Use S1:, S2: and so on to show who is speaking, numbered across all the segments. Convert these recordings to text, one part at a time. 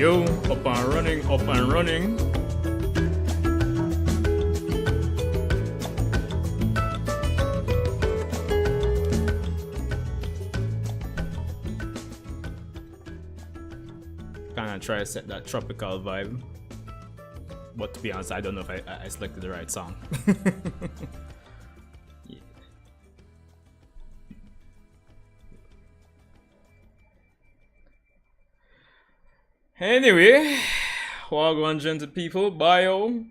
S1: Yo, up and running, up and running. Kinda try to set that tropical vibe. But to be honest, I don't know if I selected the right song. Yeah. Anyway, wagwan gentle people, bio.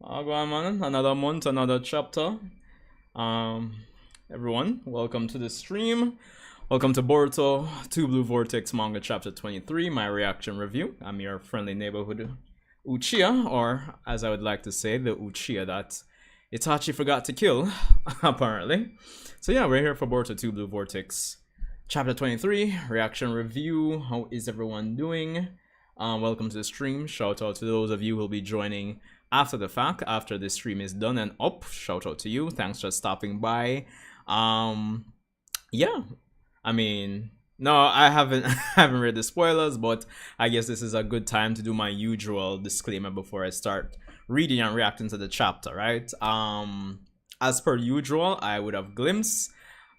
S1: Wagwan man, another month, another chapter. Everyone, welcome to the stream. Welcome to Boruto 2 Blue Vortex manga chapter 23, my reaction review. I'm your friendly neighborhood Uchiha, or as I would like to say, the Uchiha that Itachi forgot to kill, apparently. So yeah, we're here for Boruto 2 Blue Vortex chapter 23, reaction review. How is everyone doing? Welcome to the stream. Shout out to those of you who will be joining after the fact, after the stream is done and up. Shout out to you. Thanks for stopping by. Yeah. I mean, no, I haven't I haven't read the spoilers, but I guess this is a good time to do my usual disclaimer before I start reading and reacting to the chapter, right? As per usual, I would have glimpsed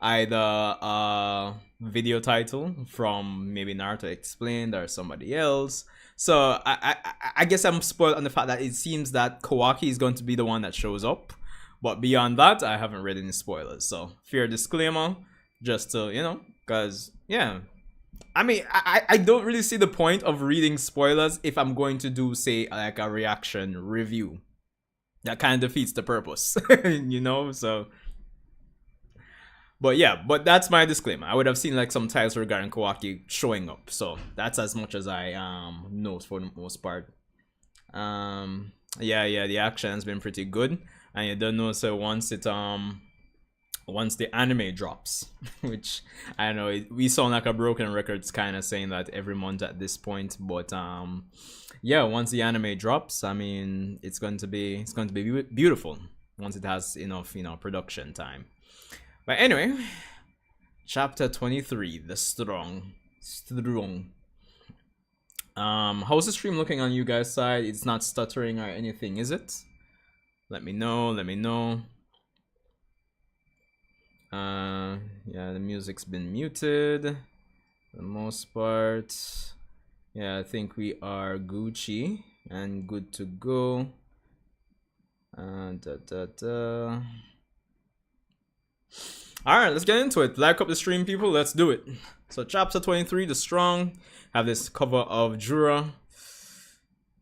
S1: either video title from maybe Naruto Explained or somebody else. So I guess I'm spoiled on the fact that it seems that Kawaki is going to be the one that shows up. But beyond that, I haven't read any spoilers. So fair disclaimer, just to, you know, because, yeah. I mean, I don't really see the point of reading spoilers if I'm going to do, say, like a reaction review. That kind of defeats the purpose, you know, so... But yeah, but that's my disclaimer. I would have seen like some titles regarding Kawaki showing up, so that's as much as I know for the most part. Yeah, the action has been pretty good, and you don't know, so once the anime drops, which I don't know, we sound like a broken record, kind of saying that every month at this point, but yeah, once the anime drops, I mean, it's going to be beautiful once it has enough, you know, production time. But anyway, chapter 23, the strong. How's the stream looking on you guys' side? It's not stuttering or anything, is it? Let me know. Yeah, the music's been muted for the most part. Yeah, I think we are Gucci and good to go. Alright, let's get into it. Like up the stream, people. Let's do it. So chapter 23, the strong. Have this cover of Jura.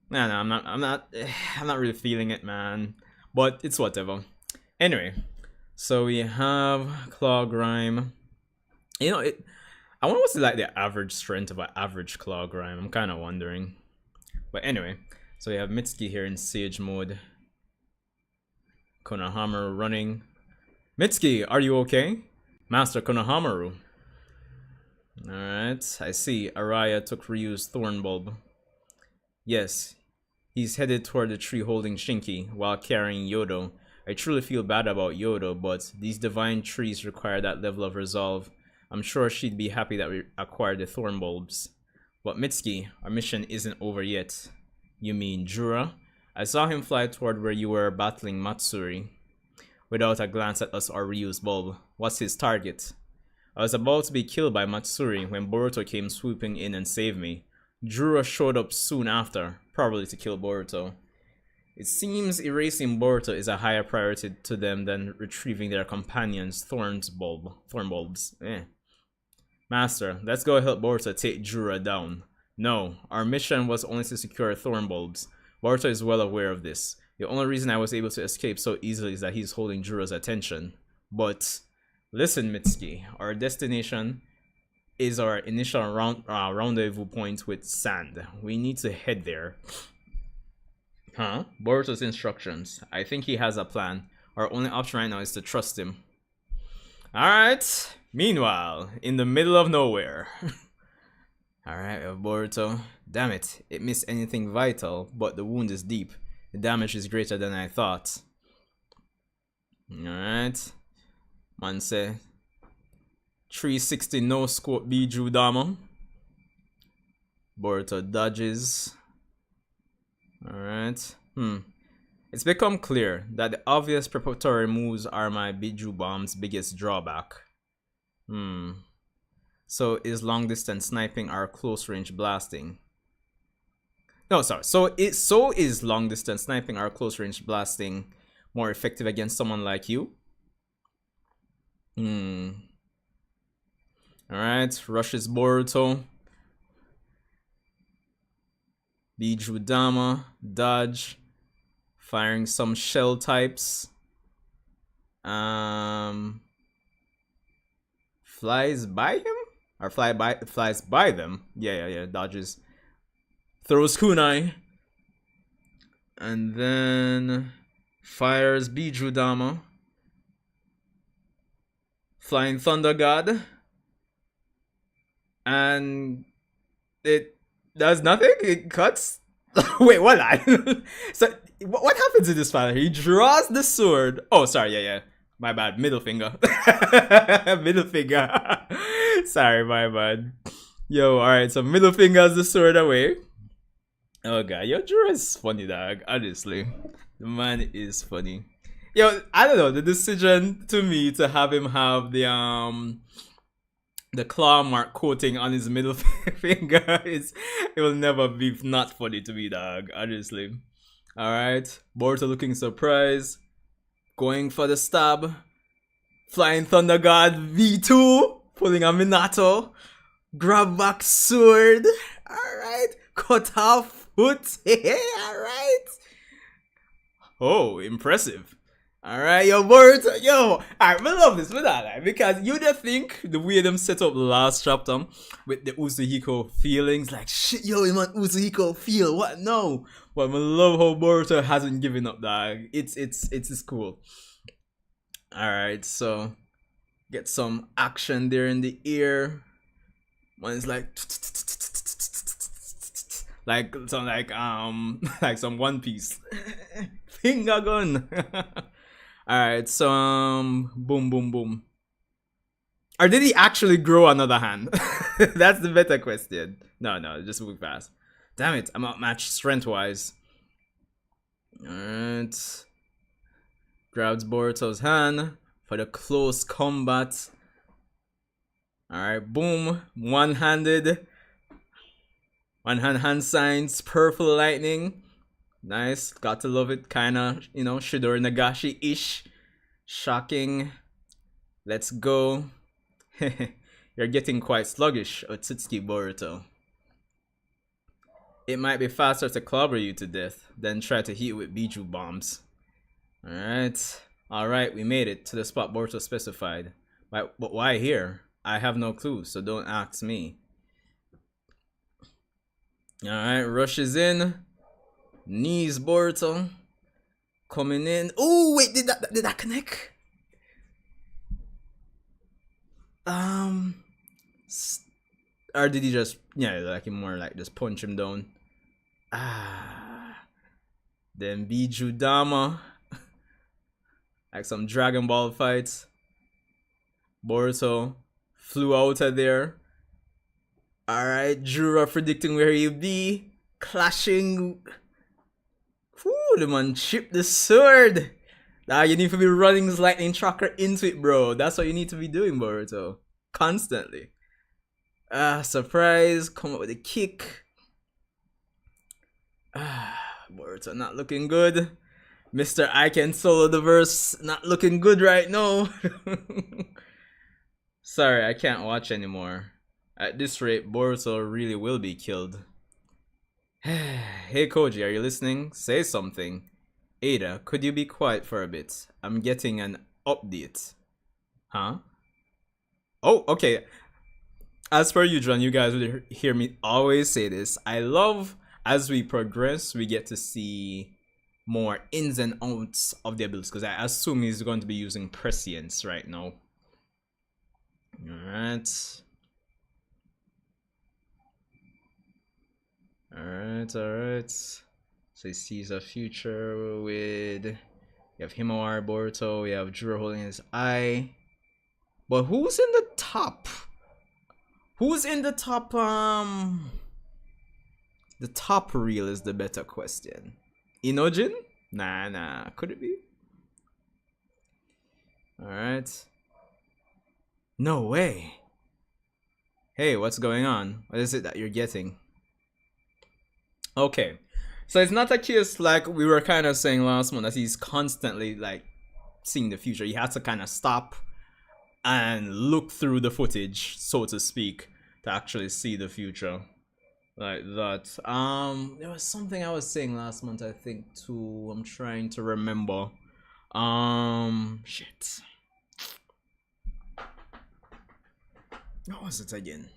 S1: No, I'm not really feeling it, man. But it's whatever. Anyway, so we have Claw Grime. You know, I wonder what's like the average strength of an average Claw Grime. I'm kind of wondering. But anyway, so we have Mitsuki here in Sage mode. Konohamaru running. Mitsuki, are you okay? Master Konohamaru. Alright, I see. Araya took Ryu's thorn bulb. Yes, he's headed toward the tree holding Shinki while carrying Yodo. I truly feel bad about Yodo, but these divine trees require that level of resolve. I'm sure she'd be happy that we acquired the thorn bulbs. But Mitsuki, our mission isn't over yet. You mean Jura? I saw him fly toward where you were battling Matsuri. Without a glance at us or Ryu's bulb. What's his target? I was about to be killed by Matsuri when Boruto came swooping in and saved me. Jura showed up soon after, probably to kill Boruto. It seems erasing Boruto is a higher priority to them than retrieving their companion's thorn bulbs. Master, let's go help Boruto take Jura down. No, our mission was only to secure thorn bulbs. Boruto is well aware of this. The only reason I was able to escape so easily is that he's holding Jura's attention. But, listen Mitsuki, our destination is our initial rendezvous point with Sand. We need to head there. Huh? Boruto's instructions. I think he has a plan. Our only option right now is to trust him. Alright. Meanwhile, in the middle of nowhere. Alright, Boruto. Damn it. It missed anything vital, but the wound is deep. The damage is greater than I thought. Alright. Man say 360 no scope Biju Dama. Boruto dodges. Alright. It's become clear that the obvious preparatory moves are my Biju Bomb's biggest drawback. So is long distance sniping or close range blasting? No, sorry. So is long distance sniping or close range blasting more effective against someone like you? Alright, rushes Boruto. Biju Dama, dodge, firing some shell types. Flies by him? Or flies by them. Yeah, dodges. Throws kunai. And then fires Biju Dama. Flying Thunder God. And it does nothing? It cuts? Wait, what? So, what happens in this final? He draws the sword. Oh, sorry, yeah. My bad. Middle finger. Middle finger. Sorry, my bad. Yo, alright, so middle fingers the sword away. Oh god, yo, Jura is funny, dog. Honestly. The man is funny. Yo, I don't know, the decision to me to have him have the claw mark coating on his middle finger it will never be not funny to me, dog. Honestly. Alright. Boruto looking surprised. Going for the stab. Flying Thunder God V2. Pulling a Minato. Grab back sword. Alright. Cut off foot. Alright. Oh, impressive. Alright, yo, Boruto, yo. Alright, I love this, because you just think the way them set up the last chapter with the Uzuhiko feelings, like, shit, yo, you want Uzuhiko feel, what? No. But I love how Boruto hasn't given up, dog. It's cool. Alright, so get some action there in the ear. One's like some One Piece finger gun. Alright, so boom boom boom. Or did he actually grow another hand? That's the better question. No, just move fast. Damn it, I'm outmatched strength wise. Alright. Grabs Boruto's hand for the close combat. Alright, boom. One-handed. One-hand hand signs. Purple lightning. Nice. Got to love it. Kinda, Shidori Nagashi-ish. Shocking. Let's go. You're getting quite sluggish, Otsutsuki Boruto. It might be faster to clobber you to death than try to hit you with Biju bombs. Alright, we made it to the spot Boruto specified. But why here? I have no clue, so don't ask me. Alright, rushes in. Knees Boruto. Coming in. Oh, wait, did that connect? Or did he just, just punch him down? Then Biju Dama. Like some Dragon Ball fights. Boruto flew out of there. Alright, Jura predicting where he'll be. Clashing. Ooh, the man chipped the sword. You need to be running his lightning tracker into it, bro. That's what you need to be doing, Boruto. Constantly. Surprise. Come up with a kick. Boruto not looking good. Mr. I Can Solo the Verse not looking good right now. Sorry, I can't watch anymore. At this rate, Boruto really will be killed. Hey Koji, are you listening? Say something. Ada, could you be quiet for a bit? I'm getting an update. Huh? Oh, okay. As per you, John, you guys will hear me always say this. I love as we progress, we get to see more ins and outs of the abilities, because I assume he's going to be using prescience right now. Alright. So he sees a future with... You have Himawari Boruto, we have Jura holding his eye. But who's in the top? Who's in the top, The top reel is the better question. Inojin? Nah. Could it be? Alright. No way. Hey, what's going on? What is it that you're getting? Okay. So it's not a case like we were kind of saying last month that he's constantly like seeing the future. He has to kind of stop and look through the footage, so to speak, to actually see the future. Like that. There was something I was saying last month, I think, too. I'm trying to remember. Shit. What was it again?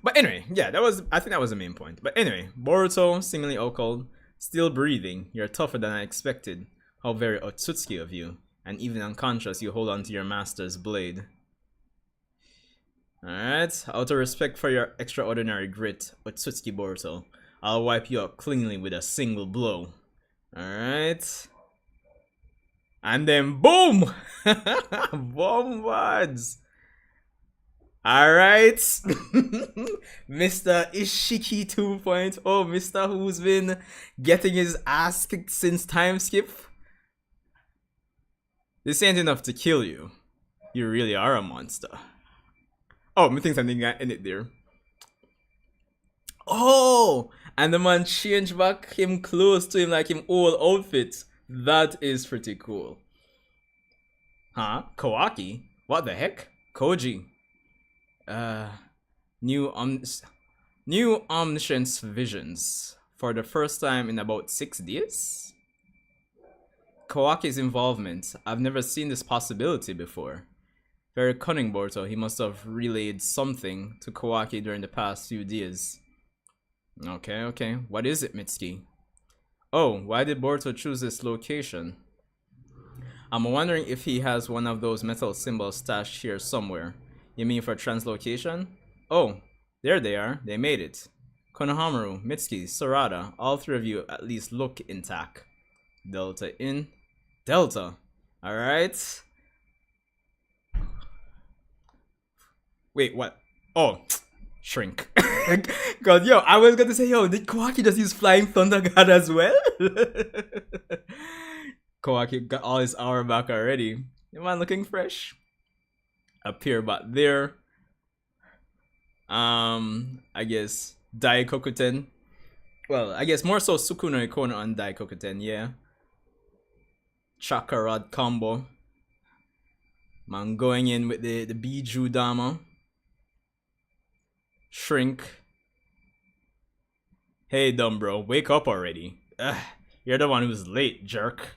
S1: But anyway, yeah, I think that was the main point. But anyway, Boruto, seemingly occult, still breathing. You're tougher than I expected. How very Otsutsuki of you. And even unconscious, you hold on to your master's blade. Alright, out of respect for your extraordinary grit, Otsutsuki Boruto, I'll wipe you out cleanly with a single blow. Alright. And then boom! Bombards! Alright. Mr. Ishiki 2.0, Mr. who's been getting his ass kicked since time skip. This ain't enough to kill you. You really are a monster. Oh, me think something got in it there. Oh! And the man changed back him clothes to him like him old outfit. That is pretty cool. Huh? Kawaki? What the heck? Koji. New Omniscience visions. For the first time in about 6 days? Kawaki's involvement. I've never seen this possibility before. Very cunning Boruto. He must have relayed something to Kawaki during the past few days. Okay. What is it, Mitsuki? Oh, why did Boruto choose this location? I'm wondering if he has one of those metal symbols stashed here somewhere. You mean for translocation? Oh, there they are. They made it. Konohamaru, Mitsuki, Sarada, all 3 of you at least look intact. Delta in. Delta. Alright. Wait, what? Oh, shrink. God, yo, I was gonna say, yo, did Kawaki just use Flying Thunder God as well? Kawaki got all his hour back already. The man looking fresh. Appear back there. I guess Daikokuten. Well, I guess more so Sukuna Ikono on Daikokuten, yeah. Chakarad combo. Man going in with the Biju Dama. Shrink. Hey, dumb bro, wake up already. Ugh, you're the one who's late, jerk.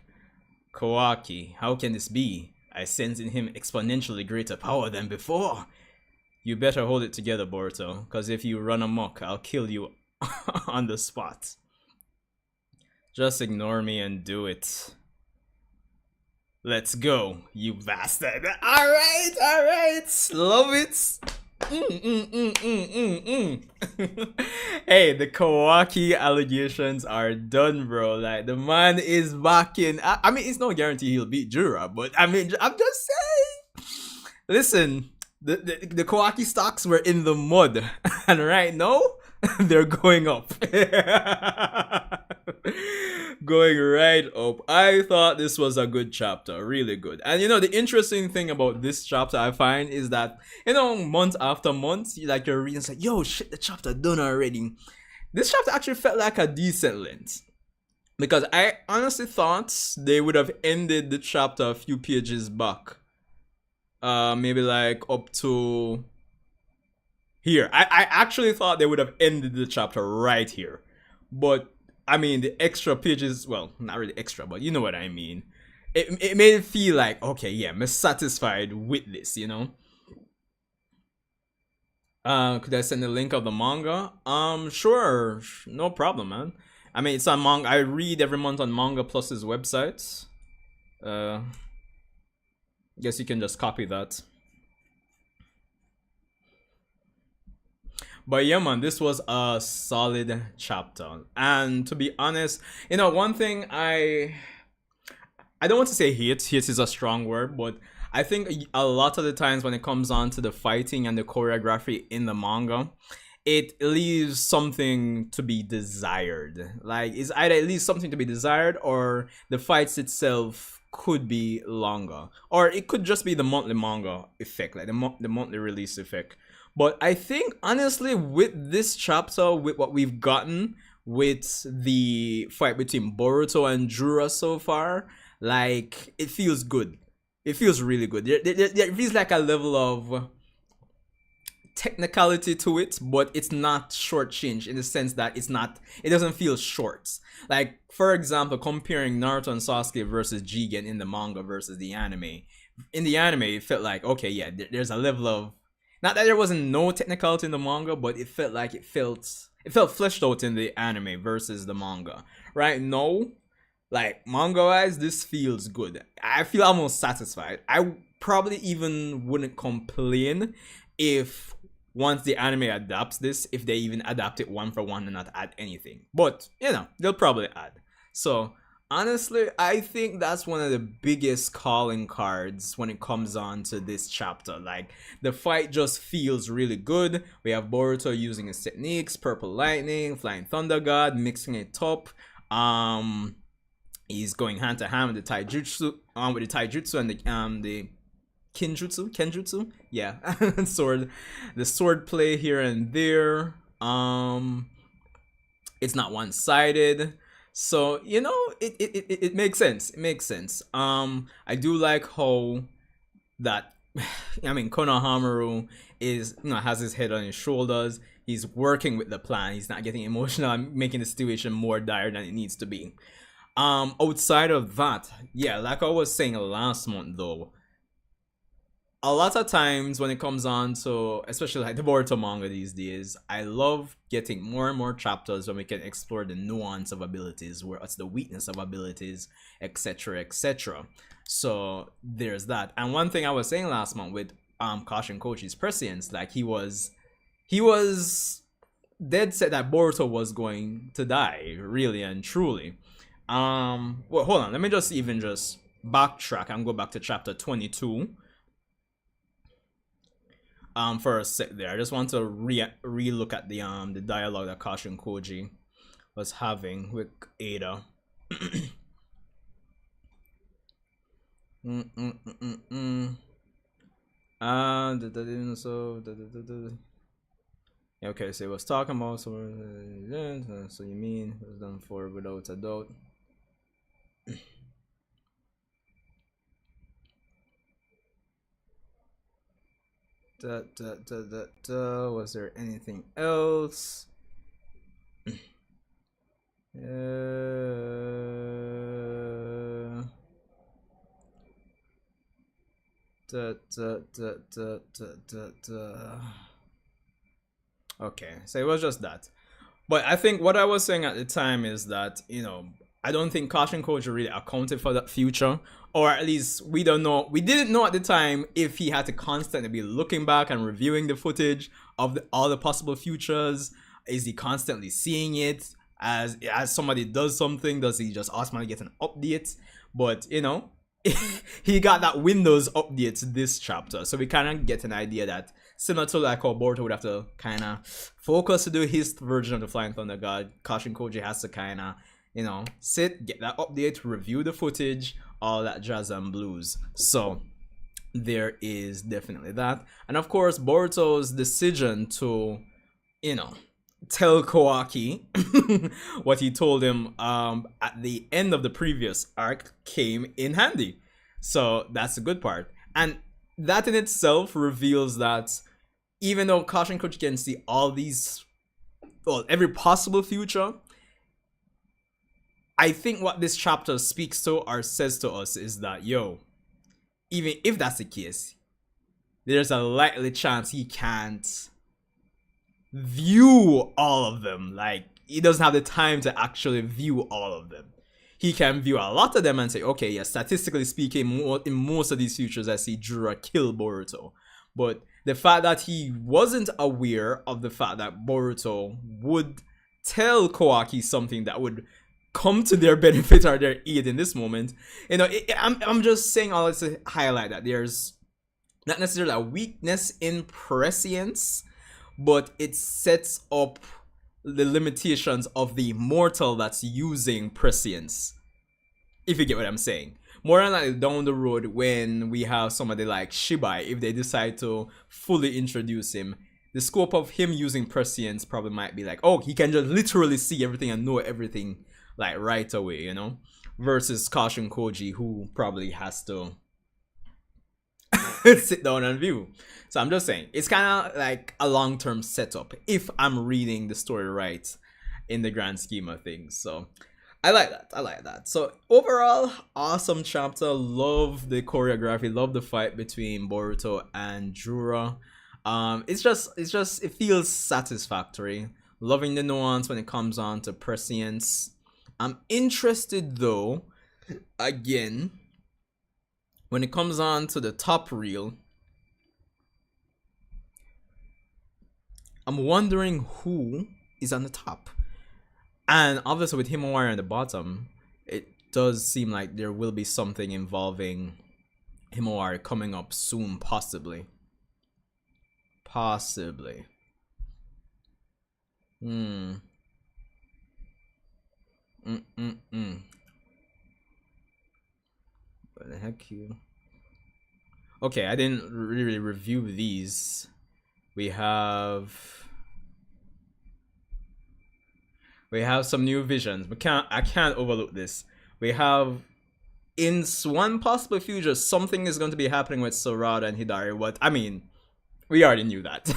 S1: Kawaki, how can this be? I sense in him exponentially greater power than before. You better hold it together, Boruto, cause if you run amok, I'll kill you on the spot. Just ignore me and do it. Let's go, you bastard. Alright. Love it. Hey, the Kawaki allegations are done, bro. Like, the man is back in. I mean, it's no guarantee he'll beat Jura, but I mean, I'm just saying. Listen, the Kawaki stocks were in the mud, and right now they're going up. Going right up. I thought this was a good chapter, really good. And you know, the interesting thing about this chapter I find is that, you know, month after month, like you're reading, it's like, yo, shit, the chapter done already. This chapter actually felt like a decent length, because I honestly thought they would have ended the chapter a few pages back. Maybe like up to here. I actually thought they would have ended the chapter right here. But I mean, the extra pages, well, not really extra, but you know what I mean. It made it feel like, okay, yeah, I'm satisfied with this, you know. Could I send the link of the manga? Sure, no problem, man. I mean, it's on manga. I read every month on Manga Plus's website. Guess you can just copy that. But yeah, man, this was a solid chapter. And to be honest, you know, one thing I don't want to say hate is a strong word, but I think a lot of the times when it comes on to the fighting and the choreography in the manga, it leaves something to be desired. Like it's either it leaves something to be desired, or the fights itself could be longer, or it could just be the monthly manga effect, like the monthly release effect. But I think honestly, with this chapter, with what we've gotten with the fight between Boruto and Jura so far, like it feels good. It feels really good. There feels like a level of technicality to it, but it's not shortchanged in the sense that it doesn't feel short. Like, for example, comparing Naruto and Sasuke versus Jigen in the manga versus the anime. In the anime, it felt like, okay, yeah, there's a level of, not that there wasn't no technicality in the manga, but it felt like it felt fleshed out in the anime versus the manga. Right now, like manga wise, this feels good. I feel almost satisfied. I probably even wouldn't complain if once the anime adapts this, if they even adapt it one for one and not add anything. But they'll probably add. So honestly, I think that's one of the biggest calling cards when it comes on to this chapter. Like, the fight just feels really good. We have Boruto using his techniques, Purple Lightning, Flying Thunder God, mixing it up. He's going hand to hand with the taijutsu, and the kenjutsu, yeah, the sword play here and there. It's not one-sided, so it makes sense. It makes sense. I do like how that Konohamaru has his head on his shoulders. He's working with the plan. He's not getting emotional and making the situation more dire than it needs to be. Outside of that, yeah, like I was saying last month though, a lot of times when it comes on to, especially like the Boruto manga these days, I love getting more and more chapters when we can explore the nuance of abilities, what's the weakness of abilities, etc, etc. So there's that. And one thing I was saying last month with Kashin Kochi's prescience, like he was dead set that Boruto was going to die, really and truly. Well, hold on, let me just backtrack and go back to chapter 22 for a sec there. I just want to re-look at the dialogue that Kashin Koji was having with Ada. Okay, so he was talking about so you mean it was done for without a doubt. Was there anything else? Okay, so it was just that. But I think what I was saying at the time is that, I don't think Kashin Koji really accounted for that future, or at least we didn't know at the time if he had to constantly be looking back and reviewing the footage of all the possible futures. Is he constantly seeing it as somebody does something? Does he just automatically get an update? But he got that Windows update this chapter, so we kind of get an idea that similar to like how Boruto would have to kind of focus to do his version of the Flying Thunder God, Kashin Koji has to kind of sit, get that update, review the footage, all that jazz and blues. So there is definitely that. And of course, Boruto's decision to tell Kawaki what he told him at the end of the previous arc came in handy. So that's the good part. And that in itself reveals that even though Kashin Koji can see all these, every possible future, I think what this chapter speaks to or says to us is that, even if that's the case, there's a likely chance he can't view all of them. Like, he doesn't have the time to actually view all of them. He can view a lot of them and say, okay, yeah, statistically speaking, in most of these futures, I see Jura kill Boruto. But the fact that he wasn't aware of the fact that Boruto would tell Kawaki something that would come to their benefit or their aid in this moment, I'm just saying all this to highlight that there's not necessarily a weakness in prescience, but it sets up the limitations of the mortal that's using prescience. If you get what I'm saying. More than likely down the road when we have somebody like Shibai, if they decide to fully introduce him, the scope of him using prescience probably might be like, oh, he can just literally see everything and know everything like right away, you know? Versus Kashin Koji, who probably has to sit down and view. So I'm just saying, it's kind of like a long-term setup if I'm reading the story right in the grand scheme of things. So I like that. I like that. So overall, awesome chapter. Love the choreography. Love the fight between Boruto and Jura. It feels satisfactory. Loving the nuance when it comes on to prescience. I'm interested though, again, when it comes on to the top reel. I'm wondering who is on the top. And obviously with Himawari on the bottom, it does seem like there will be something involving Himawari coming up soon, possibly. Possibly. What the heck, you? Okay, I didn't really review these. We have some new visions. I can't overlook this. We have in one possible future something is going to be happening with Sorada and Hidari. What I mean, we already knew that.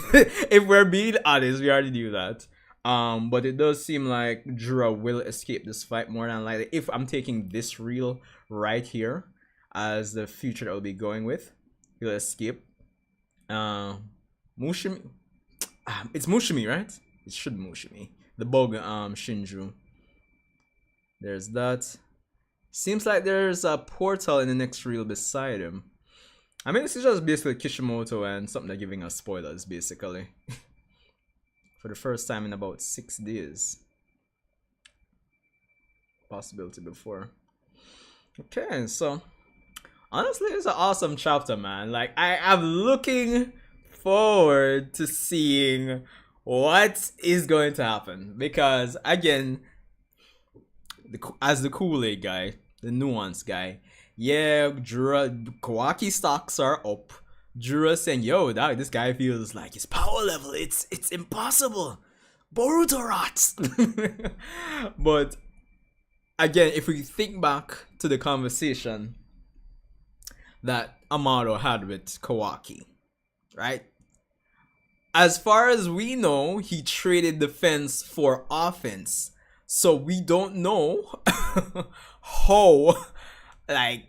S1: If we're being honest, we already knew that. But it does seem like Jura will escape this fight more than likely. If I'm taking this reel right here as the future that we'll be going with, he'll escape. Mushimi, it's Mushimi, right? It should be Mushimi. The bug Shinju. There's that. Seems like there's a portal in the next reel beside him. I mean, this is just basically Kishimoto and something they're giving us spoilers, basically. For the first time in about 6 days. Possibility before. Okay, so honestly, it's an awesome chapter, man. Like, I'm looking forward to seeing what is going to happen, because again, as the Kool-Aid guy, the nuance guy, yeah, Jura, Kawaki stocks are up. Jura saying, yo, dog, this guy feels like his power level, it's impossible. Boruto rots. But again, if we think back to the conversation that Amado had with Kawaki, right? As far as we know, he traded defense for offense. So we don't know how, like,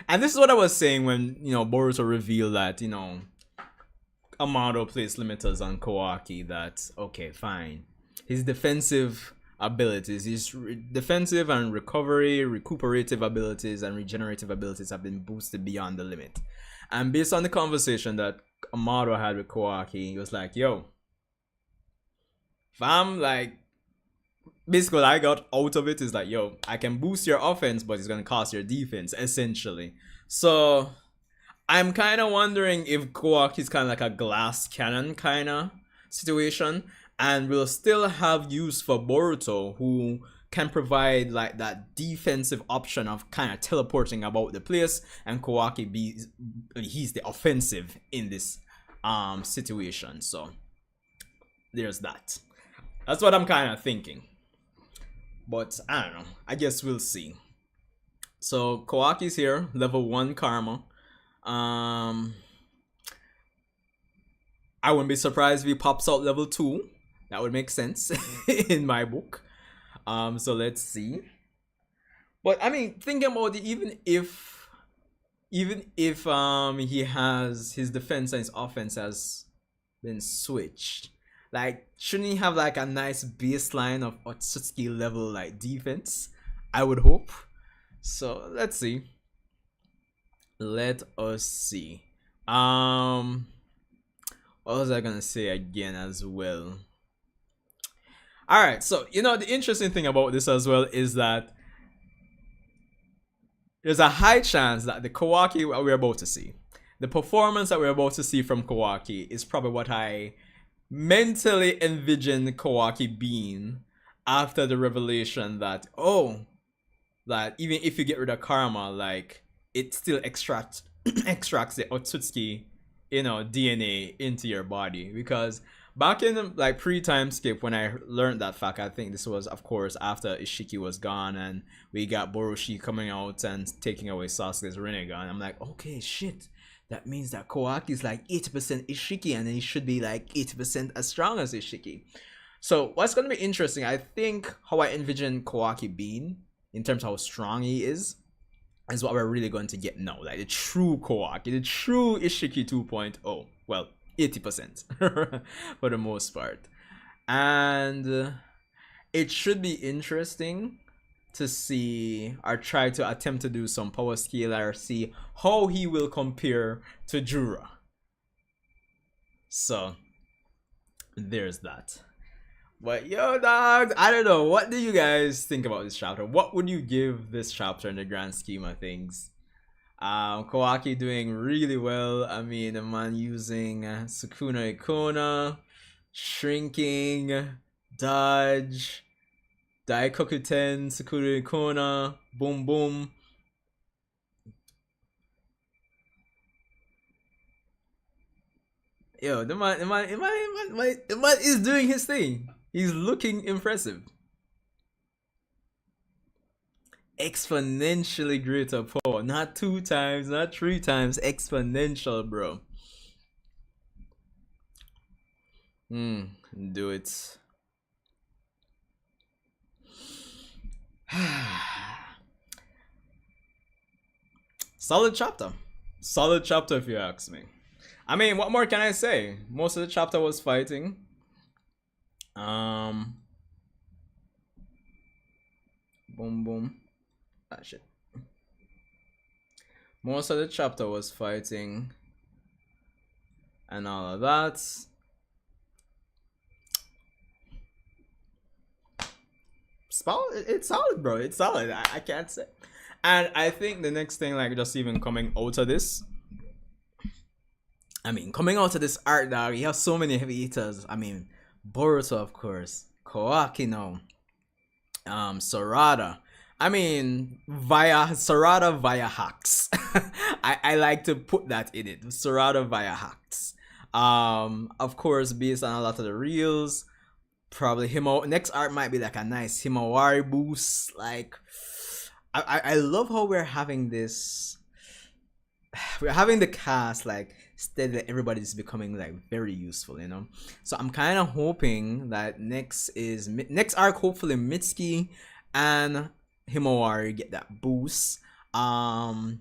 S1: and this is what I was saying when, you know, Boruto revealed that, you know, Amado placed limiters on Kawaki, that, okay, fine. His defensive abilities, his defensive and recuperative abilities and regenerative abilities have been boosted beyond the limit. And based on the conversation that Amado had with Kawaki, he was like, yo, fam, like, basically what I got out of it is like, yo, I can boost your offense, but it's going to cost your defense, essentially. So I'm kind of wondering if Kawaki's kind of like a glass cannon kind of situation, and will still have use for Boruto, who can provide like that defensive option of kind of teleporting about the place, and Kawaki he's the offensive in this situation. So there's that. That's what I'm kind of thinking, but I don't know, I guess we'll see. So Kawaki's here, level 1 karma. I wouldn't be surprised if he pops out level 2. That would make sense in my book. So let's see. But I mean, thinking about it, even if he has his defense and his offense has been switched, like, shouldn't he have like a nice baseline of Otsutsuki level like defense? I would hope. So let's see. Let us see. What was I gonna say again as well? Alright, so, you know, the interesting thing about this as well is that there's a high chance that the Kawaki we're about to see, the performance that we're about to see from Kawaki is probably what I mentally envisioned Kawaki being after the revelation that, oh, that even if you get rid of karma, like, it still extracts extracts the Otsutsuki, DNA into your body. Because back in like pre-time skip, when I learned that fact, I think this was, of course, after Ishiki was gone and we got Boroshi coming out and taking away Sasuke's Rinnegan. I'm like, okay, shit. That means that Kawaki is like 80% Ishiki, and he should be like 80% as strong as Ishiki. So what's going to be interesting, I think how I envision Kawaki being in terms of how strong he is what we're really going to get now. Like the true Kawaki, the true Ishiki 2.0. Well, 80% for the most part. And it should be interesting to see or try to attempt to do some power scale or see how he will compare to Jura. So there's that. But yo, dog, I don't know. What do you guys think about this chapter? What would you give this chapter in the grand scheme of things? Kawaki doing really well. I mean, the man using Sukuna Ikona, shrinking, dodge, Daikokuten, Sukuna Ikona, boom boom. Yo, the man is doing his thing. He's looking impressive. Exponentially greater power. Not 2 times, not 3 times. Exponential, bro. Do it. Solid chapter. Solid chapter if you ask me. I mean, what more can I say? Most of the chapter was fighting. Boom boom. Ah shit. Most of the chapter was fighting and all of that. It's solid, bro. It's solid. I can't say. And I think the next thing, like, just even coming out of this, I mean, coming out of this art, dog, you have so many heavy hitters. I mean, Boruto, of course, Kawaki now, Sarada. I mean, Sarada via hacks. I like to put that in it. Sarada via hacks. Of course, based on a lot of the reels, probably next art might be like a nice Himawari boost. Like, I love how we're having this. We're having the cast like steady. Everybody's becoming like very useful, you know. So I'm kind of hoping that next arc, hopefully Mitsuki and Himawari get that boost. Probably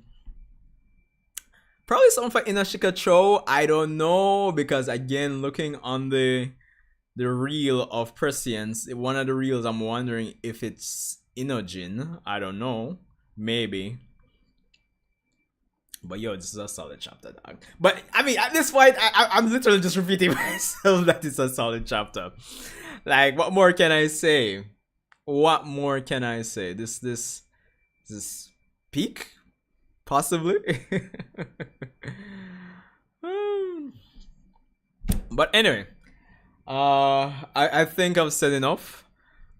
S1: something for Inashika Cho. I don't know, because again, looking on the reel of Prescience, one of the reels, I'm wondering if it's Inojin. I don't know, maybe. But yo, this is a solid chapter, dog. But I mean, at this point, I'm literally just repeating myself that it's a solid chapter. Like, what more can I say? What more can I say? This peak, possibly. But anyway, I think I've said enough.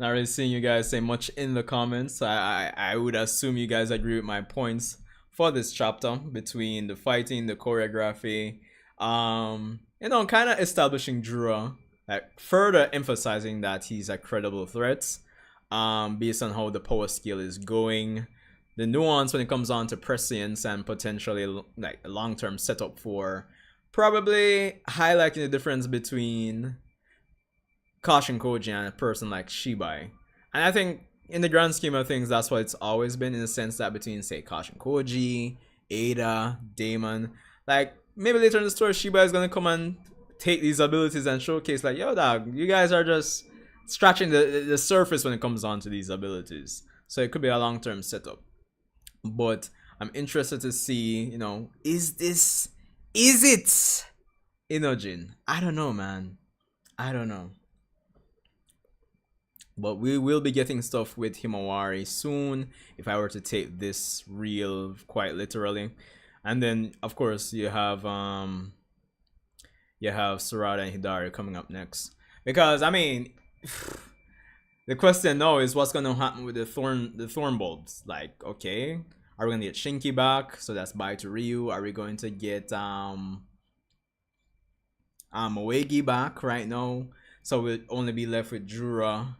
S1: Not really seeing you guys say much in the comments. I would assume you guys agree with my points for this chapter, between the fighting, the choreography, you know, kind of establishing Jura, like further emphasizing that he's a credible threat, based on how the power scale is going, the nuance when it comes on to prescience, and potentially like a long-term setup for probably highlighting the difference between Kashin Koji and a person like Shibai. And I think in the grand scheme of things, that's what it's always been, in the sense that between, say, Kashin Koji, Ada, Damon, like, maybe later in the story, Shiba is gonna come and take these abilities and showcase, like, yo, dog, you guys are just scratching the surface when it comes on to these abilities. So it could be a long-term setup. But I'm interested to see, you know, is it Inojin? I don't know, man. I don't know. But we will be getting stuff with Himawari soon, if I were to take this reel quite literally. And then of course you have Sarada and Hidari coming up next. Because I mean the question now is what's gonna happen with the thorn bulbs. Like, okay, are we gonna get Shinki back? So that's bye to Ryu. Are we going to get Moegi back right now? So we'll only be left with Jura,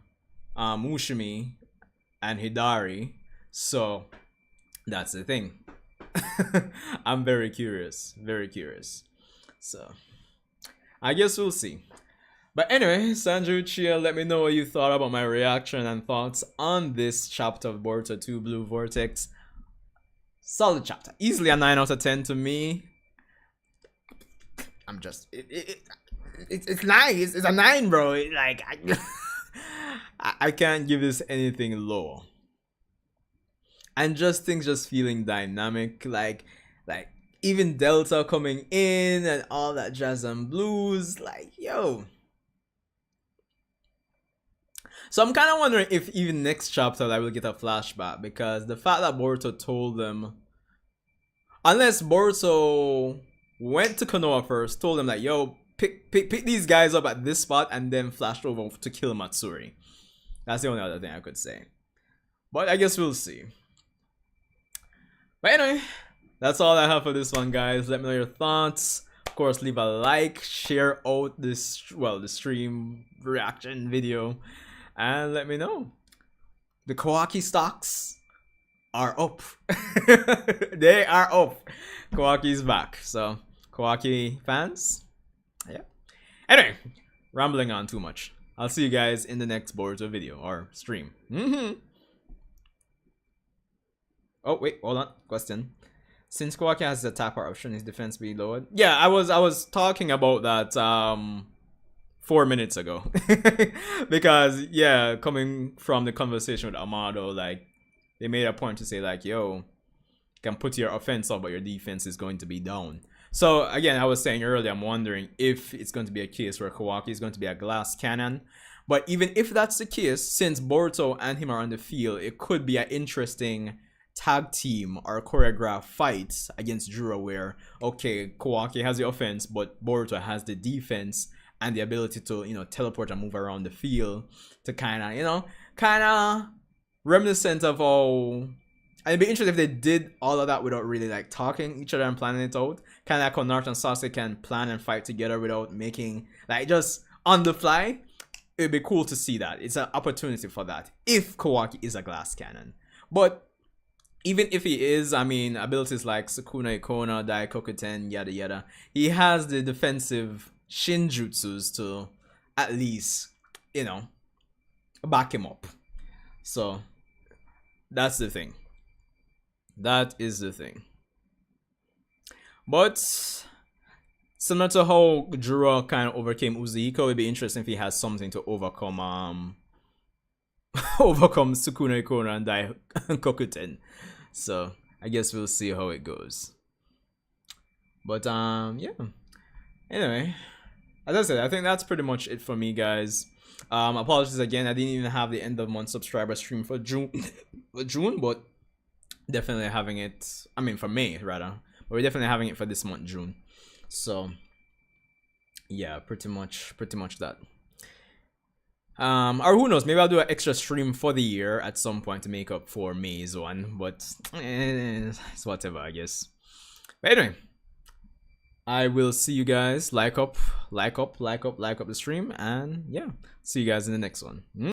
S1: Mushimi, and Hidari. So that's the thing. I'm very curious. Very curious. So I guess we'll see. But anyway, Sanju Chia, let me know what you thought about my reaction and thoughts on this chapter of Boruto 2 Blue Vortex. Solid chapter. Easily a 9 out of 10 to me. I'm just... It's nice. It's a 9, bro. Like, I can't give this anything low. And just things just feeling dynamic. Like even Delta coming in and all that jazz and blues. Like, yo... So I'm kind of wondering if even next chapter I will get a flashback, because the fact that Boruto told them, unless Boruto went to Konoha first, told them like, yo, pick these guys up at this spot, and then flashed over to kill Matsuri. That's the only other thing I could say. But I guess we'll see. But anyway, that's all I have for this one, guys. Let me know your thoughts. Of course, leave a like, share out this, well, the stream reaction video. And let me know. The Kawaki stocks are up. They are up. Kawaki's back. So, Kawaki fans, yeah. Anyway, rambling on too much. I'll see you guys in the next Boruto video or stream. Oh, wait, hold on. Question. Since Kawaki has the attack power option, his defense be lowered? Yeah, I was talking about that 4 minutes ago. Because yeah, coming from the conversation with Amado, like they made a point to say like, yo, you can put your offense up but your defense is going to be down. So again, I was saying earlier, I'm wondering if it's going to be a case where Kawaki is going to be a glass cannon. But even if that's the case, since Boruto and him are on the field, it could be an interesting tag team or choreographed fights against Jura where, okay, Kawaki has the offense but Boruto has the defense and the ability to, you know, teleport and move around the field to kind of, you know, kind of reminiscent of how... And it'd be interesting if they did all of that without really like talking each other and planning it out. Kind of like how Naruto and Sasuke can plan and fight together without making, like, just on the fly. It'd be cool to see that. It's an opportunity for that if Kawaki is a glass cannon. But even if he is, I mean, abilities like Sukuna Ikona, Daikokuten, yada yada, he has the defensive shinjutsus to at least, you know, back him up. So that's the thing. That is the thing. But similar to how Jura kind of overcame Uzuhiko, it'd be interesting if he has something to overcome overcome Sukuna Ikona and Daikokuten. So I guess we'll see how it goes. But yeah. Anyway, as I said, I think that's pretty much it for me, guys. Apologies again, I didn't even have the end of month subscriber stream for June, but definitely having it. I mean, for May rather, but we're definitely having it for this month, June. So yeah, pretty much that. Or who knows, maybe I'll do an extra stream for the year at some point to make up for May's one, but it's whatever, I guess. But anyway, I will see you guys. Like up the stream, and yeah, see you guys in the next one.